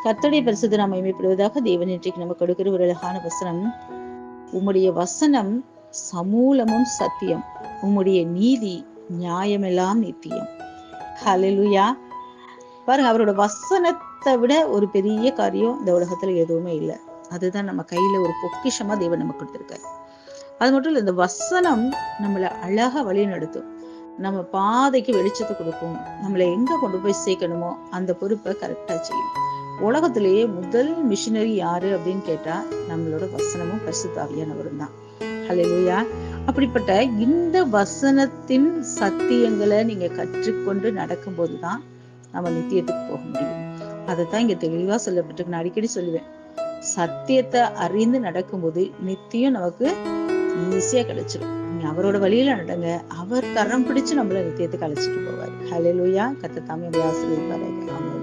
கர்த்தருடைய பரிசுத்த நாமம் மகிமைப்படுவதாக. தேவன் இன்றைக்கு நமக்கு கொடுக்கிற ஒரு அழகான வசனம், உம்முடைய வசனம் சமூலமும் சத்தியம், உம்முடைய நீதி நியாயமெல்லாம் நித்தியம். ஹல்லேலூயா. பாருங்க, அவரோட வசனத்தை விட ஒரு பெரிய காரியம் இந்த உலகத்துல எதுவுமே இல்லை. அதுதான் நம்ம கையில ஒரு பொக்கிஷமா தேவன் நமக்கு கொடுத்திருக்காரு. அது மட்டும் இல்லை, இந்த வசனம் நம்மளை அழகா வழி நடத்தும், நம்ம பாதைக்கு வெளிச்சத்தை கொடுக்கும், நம்மளை எங்க கொண்டு போய் சேர்க்கணுமோ அந்த பொறுப்பை கரெக்டா செய்யும். உலகத்திலேயே முதல் மிஷினரி யாரு அப்படின்னு கேட்டா நம்மளோட வசனமும் பரிசுத்த ஆவியானவரும் தான். ஹல்லேலூயா. அப்படிப்பட்ட இந்த வசனத்தின் சத்தியங்களை நீங்க கற்றுக்கொண்டு நடக்கும் போதுதான் நம்ம நித்தியத்துக்கு போக முடியும். அதைத்தான் இங்க தெளிவா சொல்லப்பட்டிருக்கு. நான் அடிக்கடி சொல்லுவேன், சத்தியத்தை அறிந்து நடக்கும்போது நித்தியம் நமக்கு ஈஸியா கிடைச்சிடும். நீங்க அவரோட வழியில நடங்க, அவர் கரம் பிடிச்சு நம்மள நித்தியத்துக்கு அழைச்சிட்டு போவார். ஹல்லேலூயா. கர்த்தர் தாமே ஆசீர்வதிப்பாராக. ஆமென்.